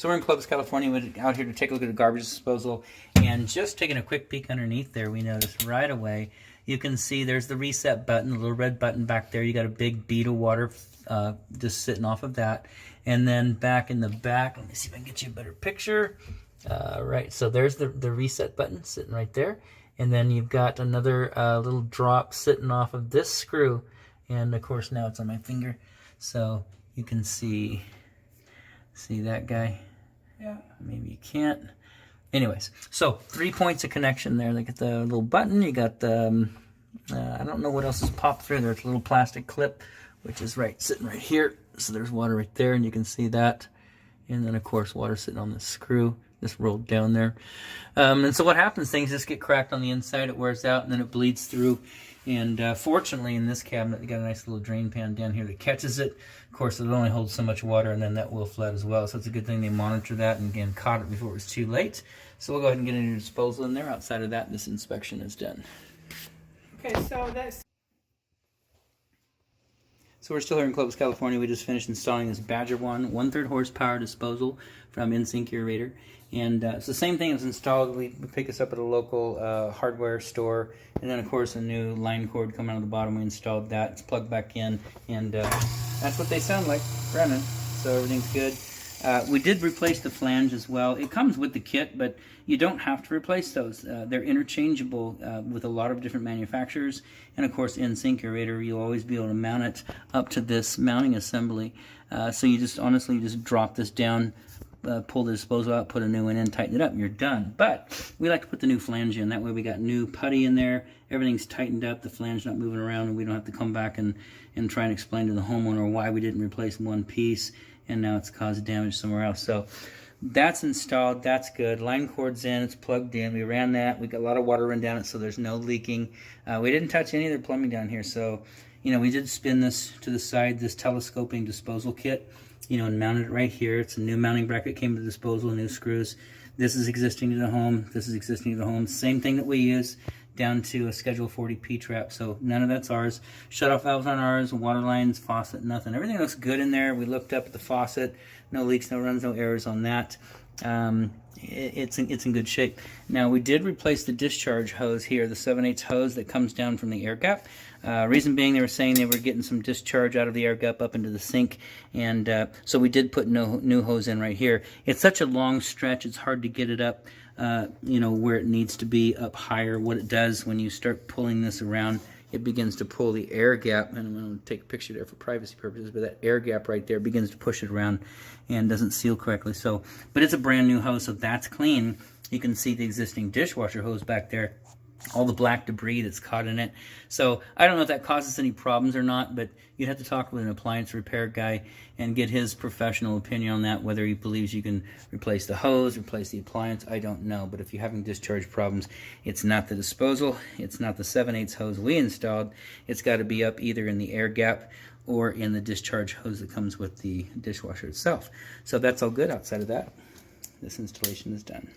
So we're in Clovis, California. We're out here to take a look at the garbage disposal, and just taking a quick peek underneath there, we noticed right away, you can see there's the reset button, the little red button back there. You got a big bead of water just sitting off of that. And then back in the back, let me see if I can get you a better picture. Right, so there's the reset button sitting right there. And then you've got another little drop sitting off of this screw. And of course now it's on my finger. So you can see that guy? Yeah. Maybe you can't. Anyways, so 3 points of connection there. They got the little button. You got the, I don't know what else is popped through. There's a little plastic clip, which is sitting right here. So there's water right there, and you can see that. And then, of course, water sitting on this screw, just rolled down there. And so what happens, things just get cracked on the inside. It wears out, and then it bleeds through. And fortunately, in this cabinet, you got a nice little drain pan down here that catches it. Of course, it only holds so much water, and then that will flood as well. So it's a good thing they monitor that and, again, caught it before it was too late. So we'll go ahead and get into disposal in there. Outside of that, this inspection is done. Okay, so that's... So we're still here in Clovis, California. We just finished installing this Badger 1/3 horsepower disposal from InSync Aerator. And it's the same thing as installed. We pick this up at a local hardware store. And then, of course, a new line cord coming out of the bottom. We installed that. It's plugged back in. And that's what they sound like running. So everything's good. We did replace the flange as well. It comes with the kit, but you don't have to replace those. They're interchangeable with a lot of different manufacturers. And of course, InSync Aerator, you'll always be able to mount it up to this mounting assembly. So you just honestly just drop this down, pull the disposal out, put a new one in, tighten it up, and you're done. But we like to put the new flange in. That way we got new putty in there. Everything's tightened up. The flange not moving around, and we don't have to come back and try and explain to the homeowner why we didn't replace one piece and now it's caused damage somewhere else. So that's installed. That's good. Line cord's in. It's plugged in. We ran that. We got a lot of water run down it, so there's no leaking. We didn't touch any of the plumbing down here. So, you know, we did spin this to the side, this telescoping disposal kit, you know, and mounted it right here. It's a new mounting bracket, came with the disposal, new screws. This is existing to the home. This is existing to the home. Same thing that we use, down to a Schedule 40 P-trap. So none of that's ours. Shut-off valves on ours, water lines, faucet, nothing. Everything looks good in there. We looked up at the faucet. No leaks, no runs, no errors on that. It's in good shape. Now, we did replace the discharge hose here, the 7/8 hose that comes down from the air gap. Reason being, they were saying they were getting some discharge out of the air gap up into the sink, and so we did put new hose in right here. It's such a long stretch, it's hard to get it up, you know, where it needs to be up higher. What it does when you start pulling this around, it begins to pull the air gap, and I'm going to take a picture there for privacy purposes, but that air gap right there begins to push it around and doesn't seal correctly. So, but it's a brand new hose, so that's clean. You can see the existing dishwasher hose back there, all the black debris that's caught in it. So I don't know if that causes any problems or not, but you'd have to talk with an appliance repair guy and get his professional opinion on that, whether he believes you can replace the hose, replace the appliance. I don't know. But if you're having discharge problems, it's not the disposal, it's not the 7/8 hose we installed. It's got to be up either in the air gap or in the discharge hose that comes with the dishwasher itself. So that's all good. Outside of that, this installation is done.